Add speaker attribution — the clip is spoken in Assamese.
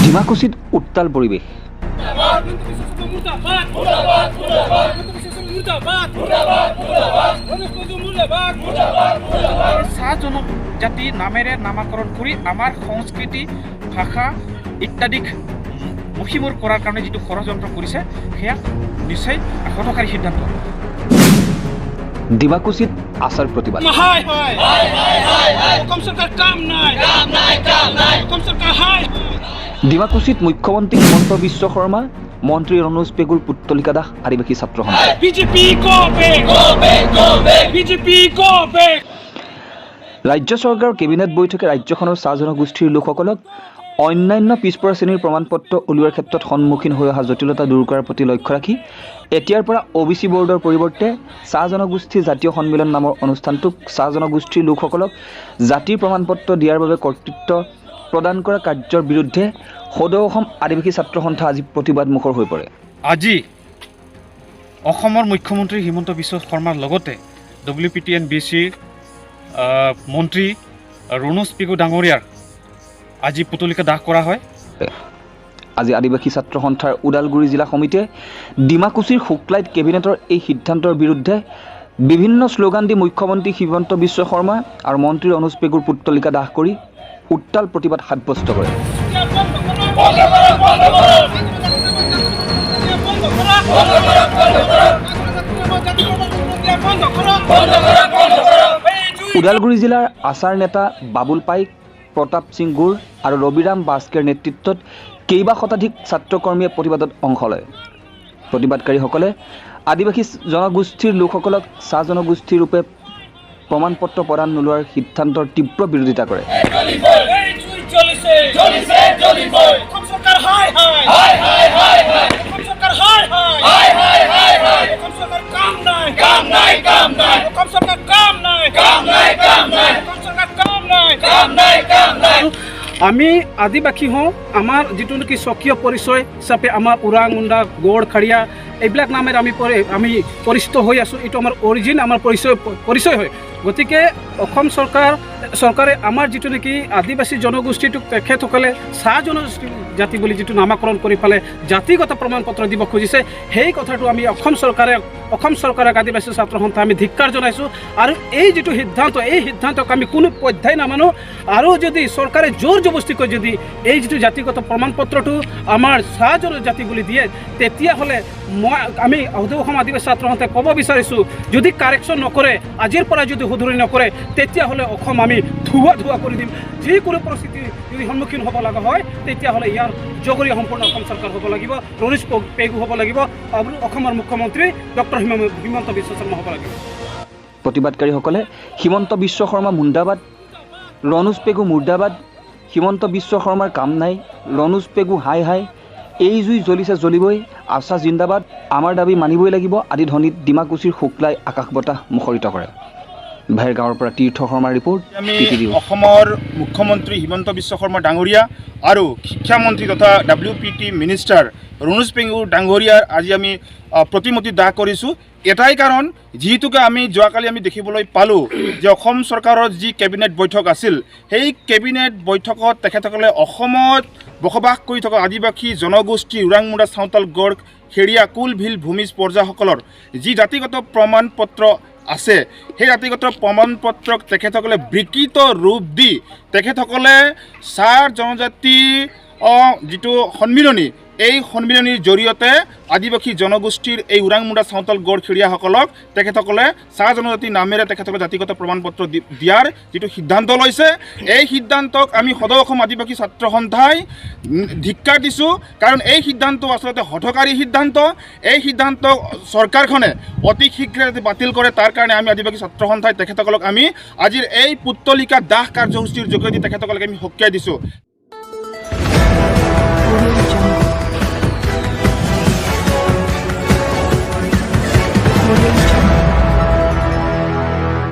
Speaker 1: ডিমাকুছিত উত্তাল পৰিৱেশ।
Speaker 2: চাহ জনজাতি নামেৰে নামাকৰণ কৰি আমাৰ সংস্কৃতি ভাষা ইত্যাদিক মষিমূৰ কৰাৰ কাৰণে যিটো ষড়যন্ত্ৰ কৰিছে সেয়া নিশ্চয় হঠকাৰী সিদ্ধান্ত।
Speaker 1: ডিমাকুছিত আচাৰ প্ৰতিবাদ। ডিমাকুছিত মুখ্যমন্ত্ৰী হিমন্ত বিশ্ব শৰ্মা, মন্ত্ৰী ৰণোজ পেগুৰ পুত্তলিকা দাস আদিবাসী ছাত্ৰ সন্থা। ৰাজ্য চৰকাৰৰ কেবিনেট বৈঠকে ৰাজ্যখনৰ চাহ জনগোষ্ঠীৰ লোকসকলক অন্যান্য পিছপৰা শ্ৰেণীৰ প্ৰমাণপত্ৰ উলিওৱাৰ ক্ষেত্ৰত সন্মুখীন হৈ অহা জটিলতা দূৰ কৰাৰ প্ৰতি লক্ষ্য ৰাখি এতিয়াৰ পৰা OBC বৰ্ডৰ পৰিৱৰ্তে চাহ জনগোষ্ঠী জাতীয় সন্মিলন নামৰ অনুষ্ঠানটোক চাহ জনগোষ্ঠীৰ লোকসকলক জাতিৰ প্ৰমাণপত্ৰ দিয়াৰ বাবে কৰ্তৃত্ব প্ৰদান কৰা কাৰ্যৰ বিৰুদ্ধে সদৌ অসম আদিবাসী ছাত্ৰ সন্থা আজি প্ৰতিবাদমুখৰ হৈ পৰে।
Speaker 2: আজি অসমৰ মুখ্যমন্ত্ৰী হিমন্ত বিশ্ব শৰ্মাৰ লগতে WPTN-BC মন্ত্ৰী ৰণোজ পেগু ডাঙৰীয়াৰ আজি পুতলিকা দাহ কৰা হয়।
Speaker 1: আজি আদিবাসী ছাত্ৰ সন্থাৰ ওদালগুৰি জিলা সমিতিয়ে ডিমাকুছিৰ শুক্লাইত কেবিনেটৰ এই সিদ্ধান্তৰ বিৰুদ্ধে বিভিন্ন শ্লোগান দি মুখ্যমন্ত্ৰী হিমন্ত বিশ্ব শৰ্মা আৰু মন্ত্ৰী ৰণোজ পেগুৰ পুতলিকা দাহ কৰি উত্তাল প্ৰতিবাদ সাব্যস্ত কৰে। ওদালগুৰি জিলাৰ আচাৰ নেতা বাবুল পাইক, প্ৰতাপ সিং গুৰ আৰু ৰবিৰাম বাস্কেৰ নেতৃত্বত কেইবা শতাধিক ছাত্ৰকৰ্মীয়ে প্ৰতিবাদত অংশ লয়। প্ৰতিবাদকাৰীসকলে আদিবাসী জনগোষ্ঠীৰ লোকসকলক চাহ জনগোষ্ঠী ৰূপে প্ৰমাণপত্ৰ প্ৰদান নোলোৱাৰ সিদ্ধান্তৰ তীব্ৰ বিৰোধিতা কৰে।
Speaker 2: আমি আদিবাসী হওঁ, আমাৰ যিটো নেকি স্বকীয় পৰিচয় হিচাপে আমাৰ ওৰাং, মুণ্ডা, গড়, খাৰিয়া এইবিলাক নামেৰে আমি পৰিচিত হৈ আছোঁ। এইটো আমাৰ অৰিজিন, আমাৰ পৰিচয় হয়। গতিকে অসম চৰকাৰে আমাৰ যিটো নেকি আদিবাসী জনগোষ্ঠীটোক তেখেতসকলে চাহ জনজাতি বুলি যিটো নামাকৰণ কৰি পেলাই জাতিগত প্ৰমাণ পত্ৰ দিব খুজিছে, সেই কথাটো আমি অসম চৰকাৰক আদিবাসী ছাত্ৰ সন্থা আমি ধিক্কাৰ জনাইছোঁ। আৰু এই যিটো সিদ্ধান্ত, এই সিদ্ধান্তক আমি কোনো পধ্যায় নামানো। আৰু যদি চৰকাৰে জোৰ জবস্তিকৈ যদি এই যিটো জাতিগত প্ৰমাণ পত্ৰটো আমাৰ চাহ জনজাতি বুলি দিয়ে, তেতিয়াহ'লে আমি সদৌ অসম আদিবাসী ছাত্ৰ সন্থাই ক'ব বিচাৰিছোঁ, যদি কাৰেকশ্যন নকৰে, আজিৰ পৰা যদি শুধৰণি নকৰে, তেতিয়াহ'লে অসম আমি ধোৱা কৰি দিম। যিকোনো পৰিস্থিতি যদি সন্মুখীন হ'ব লগা হয়, তেতিয়াহ'লে ইয়াৰ জগৰীয়া সম্পূৰ্ণ অসম চৰকাৰ হ'ব লাগিব, ৰণোজ পেগু হ'ব লাগিব, আৰু অসমৰ মুখ্যমন্ত্ৰী ডক্টৰ হিমন্ত বিশ্ব শৰ্মা হ'ব লাগিব।
Speaker 1: প্ৰতিবাদকাৰীসকলে হিমন্ত বিশ্ব শৰ্মা মুণ্ডাবাদ, ৰণোজ পেগু মুৰ্দাবাদ, হিমন্ত বিশ্ব শৰ্মাৰ কাম নাই, ৰণোজ পেগু হাই হাই, এই জুই জ্বলিছে জ্বলিবই, আশা জিন্দাবাদ, আমাৰ দাবী মানিবই লাগিব আদি ধ্বনিত ডিমাকুছিৰ শুক্লাই আকাশ বতাহ মুখৰিত কৰে। ভেৰগাঁৱৰ পৰা তীৰ্থ শৰ্মাৰ ৰিপৰ্ট।
Speaker 3: আমি অসমৰ মুখ্যমন্ত্ৰী হিমন্ত বিশ্ব শৰ্মা ডাঙৰীয়া আৰু শিক্ষামন্ত্ৰী তথা WPT মিনিষ্টাৰ ৰণোজ পেগু ডাঙৰীয়াৰ আজি আমি প্ৰতিমূৰ্তি দাহ কৰিছোঁ। এটাই কাৰণ, যিহেতুকে আমি যোৱাকালি আমি দেখিবলৈ পালোঁ যে অসম চৰকাৰৰ যি কেবিনেট বৈঠক আছিল, সেই কেবিনেট বৈঠকত তেখেতসকলে অসমত বসবাস কৰি থকা আদিবাসী জনগোষ্ঠী ওৰাং, মুণ্ডা, চাওতাল, গড়, খেৰিয়া, কুল, ভিল, ভূমিজ পৰ্যায়সকলৰ যি জাতিগত প্ৰমাণ পত্ৰ আছে, সেই জাতিগত প্ৰমাণ পত্ৰক তেখেতসকলে বিকৃত ৰূপ দি তেখেতসকলে চাহ জনজাতি যিটো সন্মিলনী, এই সন্মিলনীৰ জৰিয়তে আদিবাসী জনগোষ্ঠীৰ এই ওৰাং, মুণ্ডা, চাওতাল, গড়, খেৰিয়াসকলক তেখেতসকলে চাহ জনজাতি নামেৰে তেখেতসকলে জাতিগত প্ৰমাণ পত্ৰ দিয়াৰ যিটো সিদ্ধান্ত লৈছে, এই সিদ্ধান্তক আমি সদৌ অসম আদিবাসী ছাত্ৰ সন্থাই ধিক্কাৰ দিছোঁ। কাৰণ এই সিদ্ধান্ত আচলতে হঠকাৰী সিদ্ধান্ত। এই সিদ্ধান্ত চৰকাৰখনে অতি শীঘ্ৰে যাতে বাতিল কৰে, তাৰ কাৰণে আমি আদিবাসী ছাত্ৰ সন্থাই তেখেতসকলক আমি আজিৰ এই পুত্তলিকা দাহ কাৰ্যসূচীৰ যোগেদি তেখেতসকলক আমি সকীয়াই দিছোঁ।